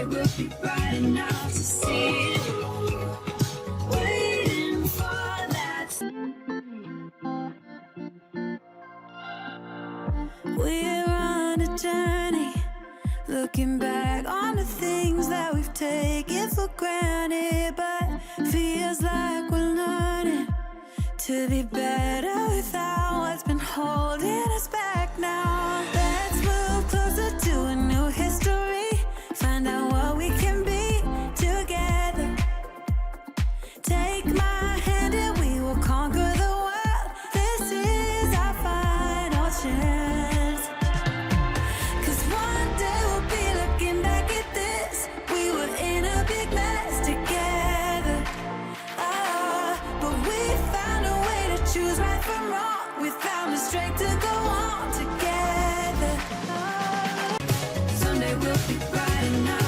Someday we'll be bright enough to see it. Waiting for that. We're on a journey, looking back on the things that we've taken for granted, but feels like we're learning to be better without what's been holding us back now. Let's move closer to a new history, find out what we can be together. Take my hand and we will conquer the world. This is our final chance. 'Cause one day we'll be looking back at this. We were in a big mess together. But we found a way to choose right from wrong. We found the strength to go on together. Someday we'll be bright enough.